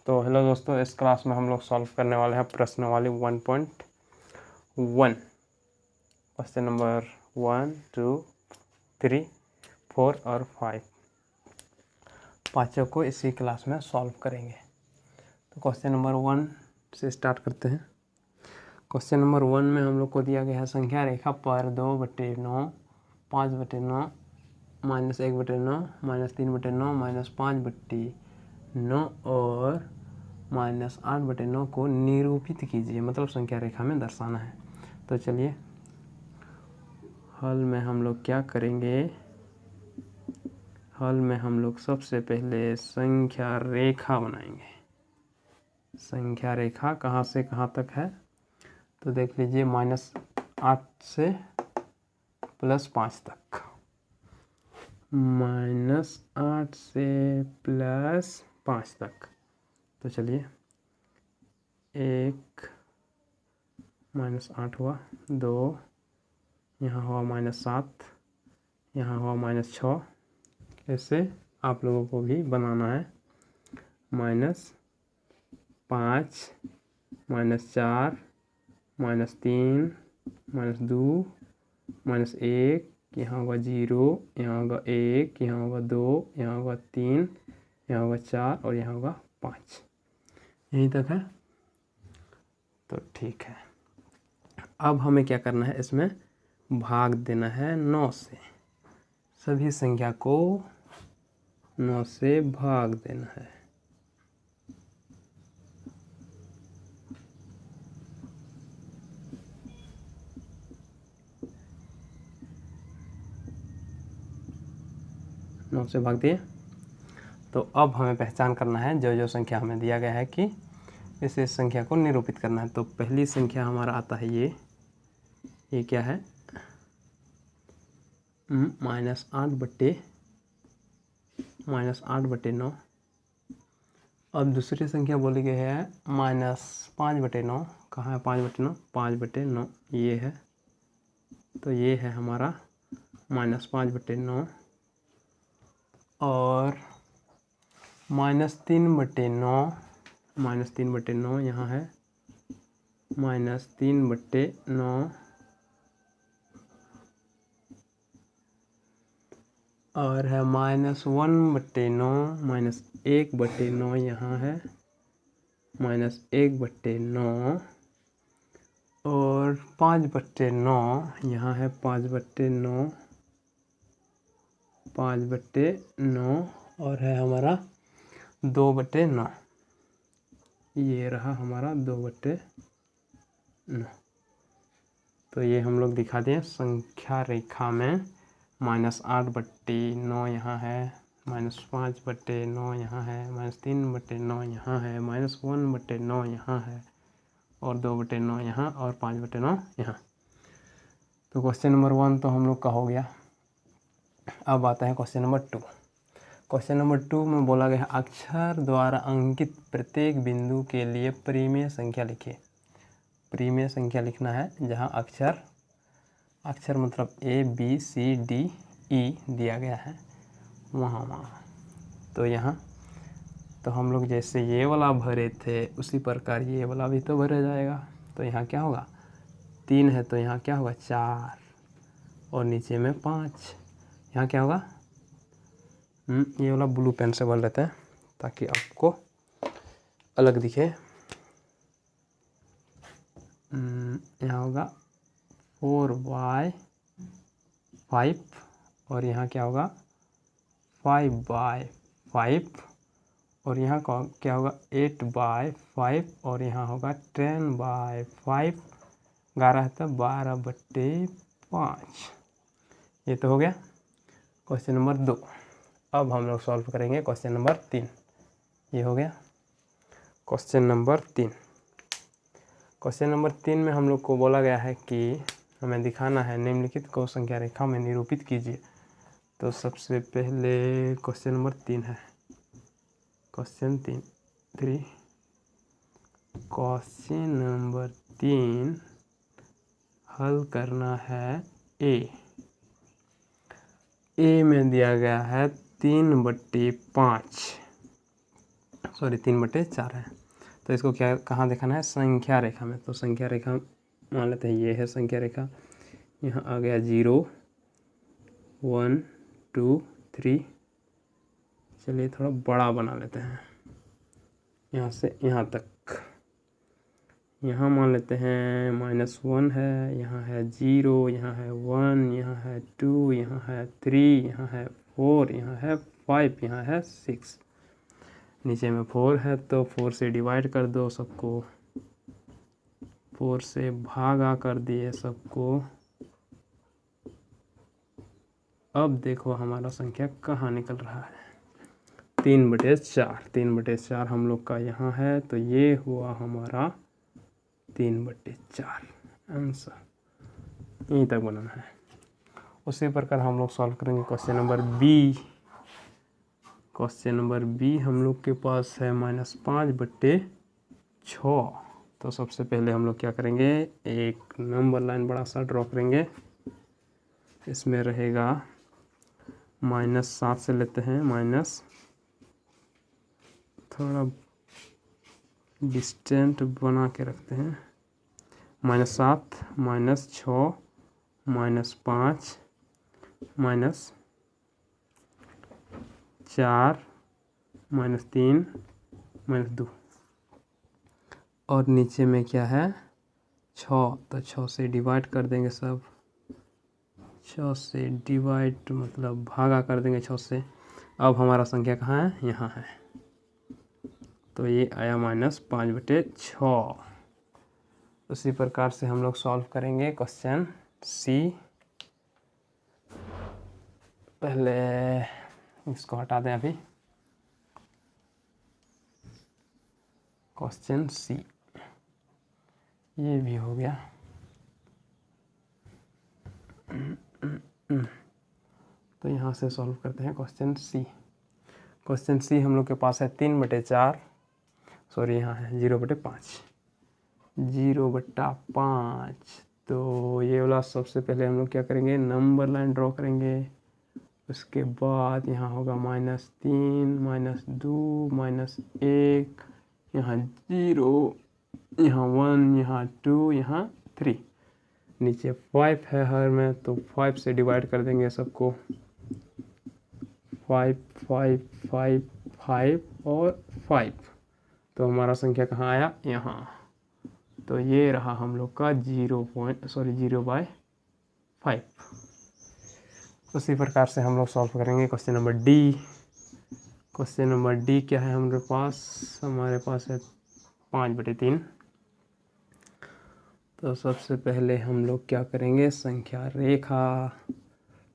तो हेलो दोस्तों, इस क्लास में हम लोग सॉल्व करने वाले हैं प्रश्नावली 1.1। क्वेश्चन नंबर 1, 2, 3, 4 और 5 पाँचों को इसी क्लास में सॉल्व करेंगे। तो क्वेश्चन नंबर 1 से स्टार्ट करते हैं। क्वेश्चन नंबर 1 में हम लोग को दिया गया है संख्या रेखा पर 2/9, 5/9, -1/9, -3/9, -5/9 और -8/9 को निरूपित कीजिए, मतलब संख्या रेखा में दर्शाना है। तो चलिए हल में हम लोग क्या करेंगे। हल में हम लोग सबसे पहले संख्या रेखा बनाएंगे। संख्या रेखा कहाँ से कहाँ तक है तो देख लीजिए, -8 से +5 तक। -8 से +5 तक। तो चलिए 1 -8 हुआ, 2 यहाँ हुआ -7, यहाँ हुआ -6। ऐसे आप लोगों को भी बनाना है। -5, -4, -3, -2, -1, यहाँ होगा 0, यहाँ होगा 1, यहाँ होगा 2, यहाँ होगा 3, यहाँ होगा 4 और यहाँ होगा 5। यहीं तक है। तो ठीक है, अब हमें क्या करना है, इसमें भाग देना है 9 से। सभी संख्या को 9 से भाग देना है। नौ से भाग दिए। तो अब हमें पहचान करना है जो जो संख्या हमें दिया गया है कि इस संख्या को निरूपित करना है। तो पहली संख्या हमारा आता है ये क्या है, -8/9। अब दूसरी संख्या बोली गई है -5/9। कहाँ है 5/9? 5/9 ये है। तो ये है हमारा -5/9 और -3/9। -3/9 यहाँ है, -3/9 और है -1/9, -1/9 यहाँ है, -1/9 और 5/9 यहाँ है, 5/9 और है हमारा 2/9। ये रहा हमारा 2/9। तो ये हम लोग दिखा दें संख्या रेखा में। -8/9 यहाँ है, -5/9 यहाँ है, -3/9 यहाँ है, -1/9 यहाँ है और 2/9 यहाँ और 5/9 यहाँ। तो क्वेश्चन नंबर 1 तो हम लोग का हो गया। अब आता है क्वेश्चन नंबर 2। क्वेश्चन नंबर 2 में बोला गया है अक्षर द्वारा अंकित प्रत्येक बिंदु के लिए परिमेय संख्या लिखिए। परिमेय संख्या लिखना है जहाँ अक्षर मतलब ABCDE दिया गया है वहाँ। तो यहाँ तो हम लोग जैसे ये वाला भरे थे उसी प्रकार ये वाला भी तो भरा जाएगा। तो यहाँ क्या होगा, 3 है तो यहाँ क्या होगा 4 और नीचे में 5। यहाँ क्या होगा, ये वाला ब्लू पेन से भर लेते हैं ताकि आपको अलग दिखे। यहाँ होगा 4/5 और यहाँ क्या होगा 5/5 और यहाँ क्या होगा 8/5 और यहाँ होगा 10/5। 11 है तो 12/5। ये तो हो गया क्वेश्चन नंबर 2। अब हम लोग सॉल्व करेंगे क्वेश्चन नंबर 3। ये हो गया क्वेश्चन नंबर 3। क्वेश्चन नंबर 3 में हम लोग को बोला गया है कि हमें दिखाना है निम्नलिखित को संख्या रेखा में निरूपित कीजिए। तो सबसे पहले क्वेश्चन नंबर 3 है, क्वेश्चन 3। क्वेश्चन नंबर 3 हल करना है। ए में दिया गया है 3/5। सॉरी 3/4 है। तो इसको क्या कहाँ दिखाना है, संख्या रेखा में। तो संख्या रेखा मान लेते हैं ये है संख्या रेखा। यहाँ आ गया 0 1 2 3। चलिए थोड़ा बड़ा बना लेते हैं, यहाँ से यहाँ तक। यहाँ मान लेते हैं -1 है, यहाँ है 0, यहाँ है 1, यहाँ है 2, यहाँ है 3, यहाँ है 4, यहाँ है 5, यहाँ है 6। नीचे में 4 है तो 4 से डिवाइड कर दो सबको, 4 से भागा कर दिए सबको। अब देखो हमारा संख्या कहाँ निकल रहा है, 3/4। 3/4 हम लोग का यहाँ है, तो ये हुआ हमारा 3/4 आंसर। यहीं तक बनाना है। उसी प्रकार हम लोग सॉल्व करेंगे question number B. Question number B हम लोग के पास है -5/6। तो सबसे पहले हम लोग क्या करेंगे, एक नंबर लाइन बड़ा सा ड्रॉ करेंगे। इसमें रहेगा -7 से लेते हैं, माइनस थोड़ा डिस्टेंट बना के रखते हैं, -7 -6 -5 -4 -3 -2। और नीचे में क्या है 6, तो 6 से डिवाइड कर देंगे सब। 6 से डिवाइड मतलब भागा कर देंगे 6 से। अब हमारा संख्या कहाँ है, यहाँ है। तो ये आया -5/6। उसी प्रकार से हम लोग सॉल्व करेंगे क्वेश्चन सी। पहले इसको हटा दें अभी। क्वेश्चन सी ये भी हो गया। तो यहाँ से सॉल्व करते हैं क्वेश्चन सी। क्वेश्चन सी हम लोग के पास है 3/4, सॉरी यहाँ है 0/5। 0/5। तो ये वाला सबसे पहले हम लोग क्या करेंगे, नंबर लाइन ड्रॉ करेंगे। उसके बाद यहाँ होगा -3 -2 -1, यहाँ 0, यहाँ 1, यहाँ 2, यहाँ 3। नीचे 5 है हर में, तो 5 से डिवाइड कर देंगे सबको। 5 5 5 5 और 5। तो हमारा संख्या कहाँ आया, यहाँ। तो ये रहा हम लोग का 0/5। उसी प्रकार से हम लोग सॉल्व करेंगे question number D. Question number D क्या है हमारे पास है 5/3। तो सबसे पहले हम लोग क्या करेंगे, संख्या रेखा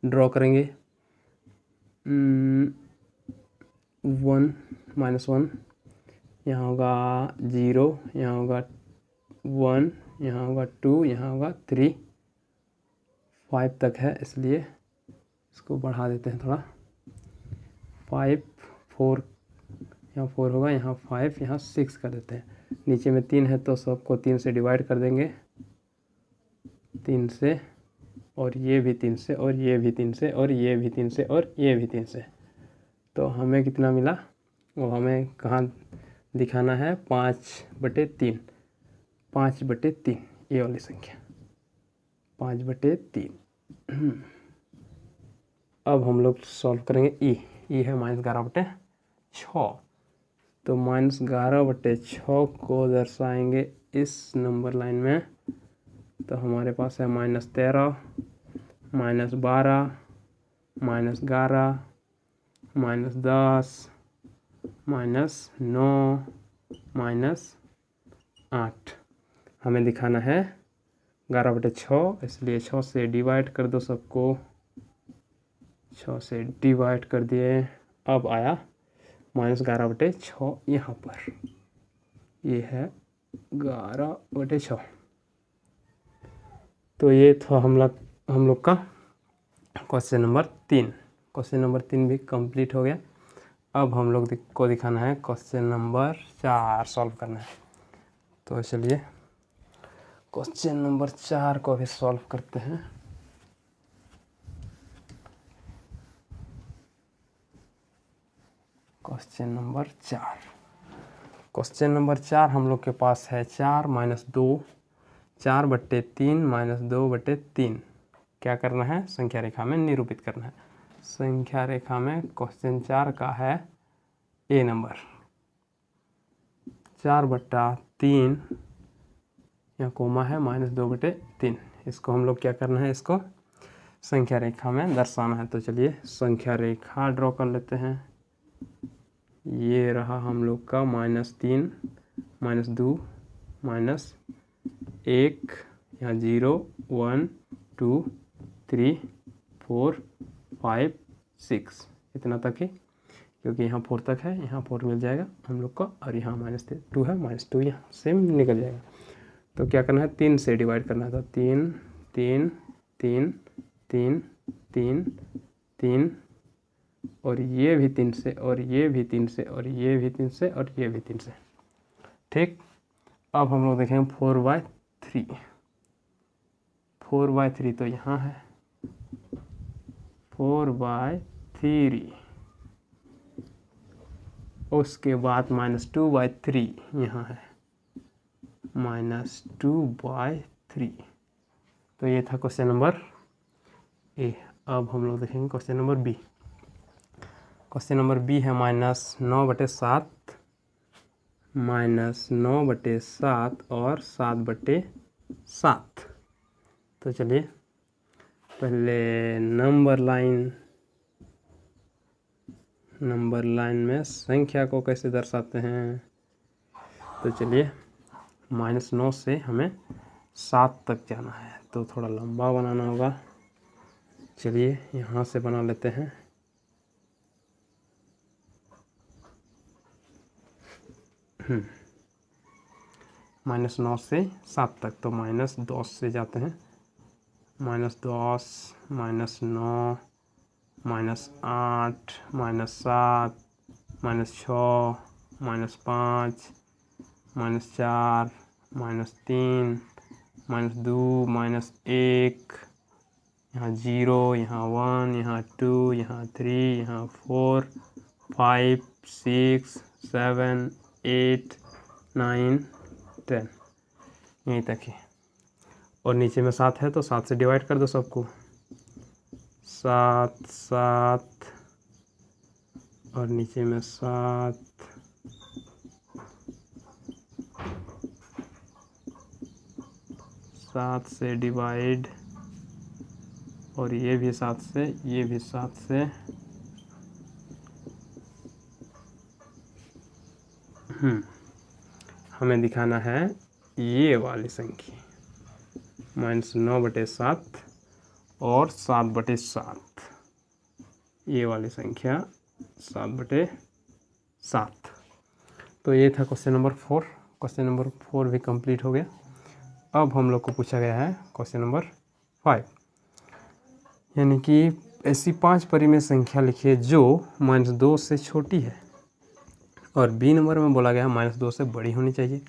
ड्रॉ करेंगे। 1 -1, यहाँ होगा 0, यहाँ होगा 1, यहाँ होगा 2, यहाँ होगा 3, 5 तक है, इसलिए इसको बढ़ा देते हैं थोड़ा। 5 4, यहाँ 4 होगा, यहाँ 5, यहाँ 6 कर देते हैं। नीचे में 3 है तो सबको 3 से डिवाइड कर देंगे, 3 से, और ये भी 3 से, और ये भी 3 से, और ये भी 3 से, और ये भी 3 से। तो हमें कितना मिला, वो हमें कहाँ दिखाना है, 5/3। 5/3 ये वाली संख्या 5/3। अब हम लोग सॉल्व करेंगे ई है -11/6। तो -11/6 को दर्शाएंगे इस नंबर लाइन में। तो हमारे पास है -13 -12 -11 -10 -9 -8। हमें दिखाना है 11/6, इसलिए 6 से डिवाइड कर दो सबको। 6 से डिवाइड कर दिए। अब आया -11/6 यहाँ पर, ये है 11/6। तो ये था हम लोग का क्वेश्चन नंबर 3। क्वेश्चन नंबर 3 भी कंप्लीट हो गया। अब हम लोग को दिखाना है क्वेश्चन नंबर 4 सॉल्व करना है। तो चलिए क्वेश्चन नंबर 4 को भी सॉल्व करते हैं। क्वेश्चन नंबर 4 क्वेश्चन नंबर 4 हम लोग के पास है 4 - 2, 4/3 - 2/3। क्या करना है? संख्या रेखा में निरूपित करना है। संख्या रेखा में क्वेश्चन 4 का है ए नंबर 4/3, यहाँ कोमा है -2/3। इसको हम लोग क्या करना है? इसको संख्या रेखा में दर्शाना है। तो चलिए संख्या रेखा ड्रॉ कर लेते हैं। ये रहा हम लोग का -3 - 2 -1, यहाँ 0 1 2 3 4 5 6 इतना तक ही, क्योंकि यहाँ 4 तक है, यहाँ 4 मिल जाएगा हम लोग का, और यहाँ -2 है, -2 यहाँ सेम निकल जाएगा। तो क्या करना है? 3 से डिवाइड करना है। तो 3 3 3 3 3 3, और ये भी 3 से, और ये भी 3 से, और ये भी 3 से, और ये भी 3 से। ठीक, अब हम लोग देखेंगे 4/3। 4/3 तो यहाँ है 4/3। उसके बाद -2/3 यहाँ है -2/3। तो ये था क्वेश्चन नंबर ए। अब हम लोग देखेंगे question number B. Question number B है -9/7, -9/7 और 7/7। तो चलिए पहले नंबर लाइन में संख्या को कैसे दर्शाते हैं? तो चलिए -9 से हमें 7 तक जाना है, तो थोड़ा लंबा बनाना होगा। चलिए यहाँ से बना लेते हैं। -9 से 7 तक, तो -10 से जाते हैं। -10 -9 -8 -7 -6 -5 -4 -3 -2 -1, यहाँ 0, यहाँ 1, यहाँ 2, यहाँ 3, यहाँ 4 5 6 7 8 9 10, यहीं तक ही। और नीचे में 7 है, तो 7 से डिवाइड कर दो सबको। 7 7, और नीचे में 7, 7 से डिवाइड, और ये भी 7 से, ये भी 7 से। हमें दिखाना है ये वाली संख्या -9/7 और 7/7, ये वाली संख्या 7/7। तो ये था क्वेश्चन नंबर 4। क्वेश्चन नंबर 4 भी कंप्लीट हो गया। अब हम लोग को पूछा गया है क्वेश्चन नंबर 5, यानी कि ऐसी 5 परिमेय संख्या लिखिए जो -2 से छोटी है, और बी नंबर में बोला गया है -2 से बड़ी होनी चाहिए।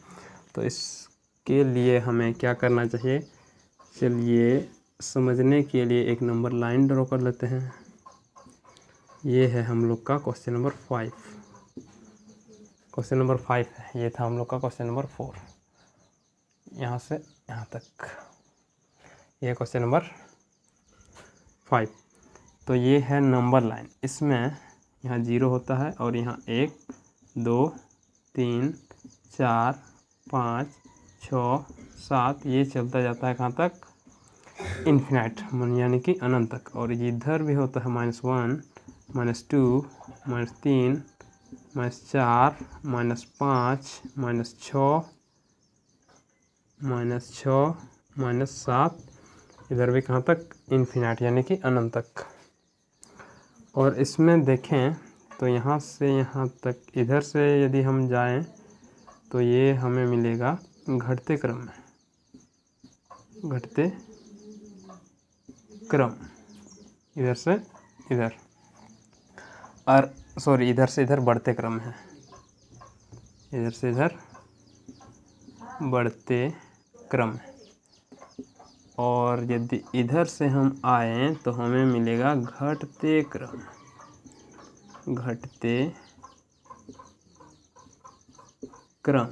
तो इसके लिए हमें क्या करना चाहिए? चलिए समझने के लिए एक नंबर लाइन ड्रॉ कर लेते हैं। ये है हम लोग का क्वेश्चन नंबर 5। क्वेश्चन नंबर 5 है, ये था हम लोग का क्वेश्चन नंबर 4, यहाँ से यहाँ तक। ये क्वेश्चन नंबर 5। तो ये है नंबर लाइन। इसमें यहाँ 0 होता है, और यहाँ 1 2 3 4 5 6 7, ये चलता जाता है कहाँ तक? इन्फिनाइट, यानी कि अनंत तक। और इधर भी होता है -1 -2 -3 -4 -6 -7, इधर भी कहाँ तक? इन्फिनाइट, यानी कि अनंत तक। और इसमें देखें तो यहाँ से यहाँ तक, इधर से यदि हम जाएं तो ये हमें मिलेगा घटते क्रम में, घटते क्रम, इधर से इधर, और सॉरी इधर से इधर बढ़ते क्रम है, इधर से इधर बढ़ते क्रम है। और यदि इधर से हम आए तो हमें मिलेगा घटते क्रम, घटते क्रम,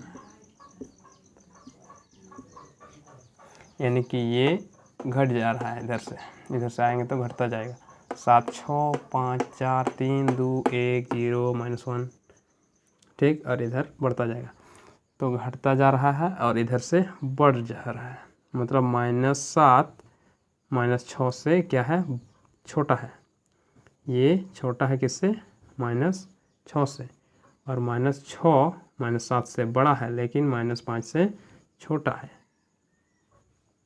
यानी कि ये घट जा रहा है इधर से आएंगे तो घटता जाएगा। 7 6 5 4 3 2 1 0 -1, ठीक, और इधर बढ़ता जाएगा। तो घटता जा रहा है और इधर से बढ़ जा रहा है, मतलब -7 -6 से क्या है, छोटा है। ये छोटा है किससे, -6 से, और -6 -7 से बड़ा है, लेकिन -5 से छोटा है।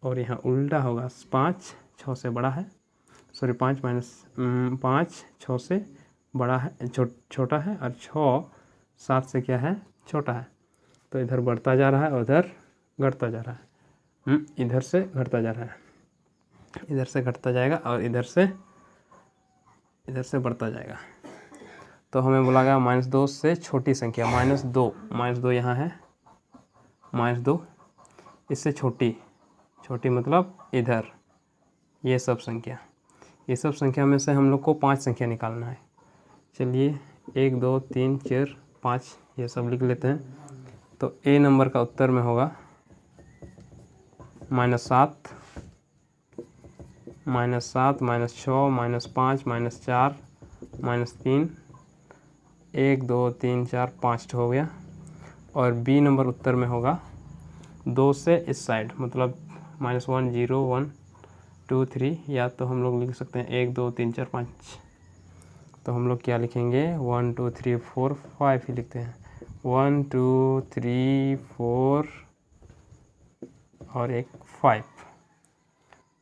और यहाँ उल्टा होगा, 5 6 से बड़ा है, सॉरी 5 6 से बड़ा है, छोटा है, और 6 7 से क्या है, छोटा है। तो इधर बढ़ता जा रहा है और उधर घटता जा रहा है। इधर से घटता जा रहा है, इधर से घटता जाएगा और इधर से बढ़ता जाएगा। तो हमें बोला गया -2 से छोटी संख्या, -2 यहाँ है, -2 इससे छोटी मतलब इधर, ये सब संख्या में से हम लोग को 5 संख्या निकालना है। चलिए 1 2 3 4 5 ये सब लिख लेते हैं। तो ए नंबर का उत्तर में होगा -7 -6 -5 -4 -3, 1 2 3 4 5 हो गया। और बी नंबर उत्तर में होगा 2 से इस साइड, मतलब -1 0 1 2 3, या तो हम लोग लिख सकते हैं 1 2 3 4 5। तो हम लोग क्या लिखेंगे, 1 2 3 4 5 ही लिखते हैं। 1 2 3 4 और एक 5।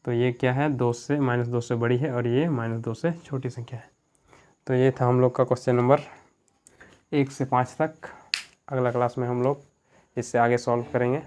तो ये क्या है, -2 से बड़ी है, और ये -2 से छोटी संख्या है। तो ये था हम लोग का क्वेश्चन नंबर 1 से 5 तक। अगला क्लास में हम लोग इससे आगे सॉल्व करेंगे।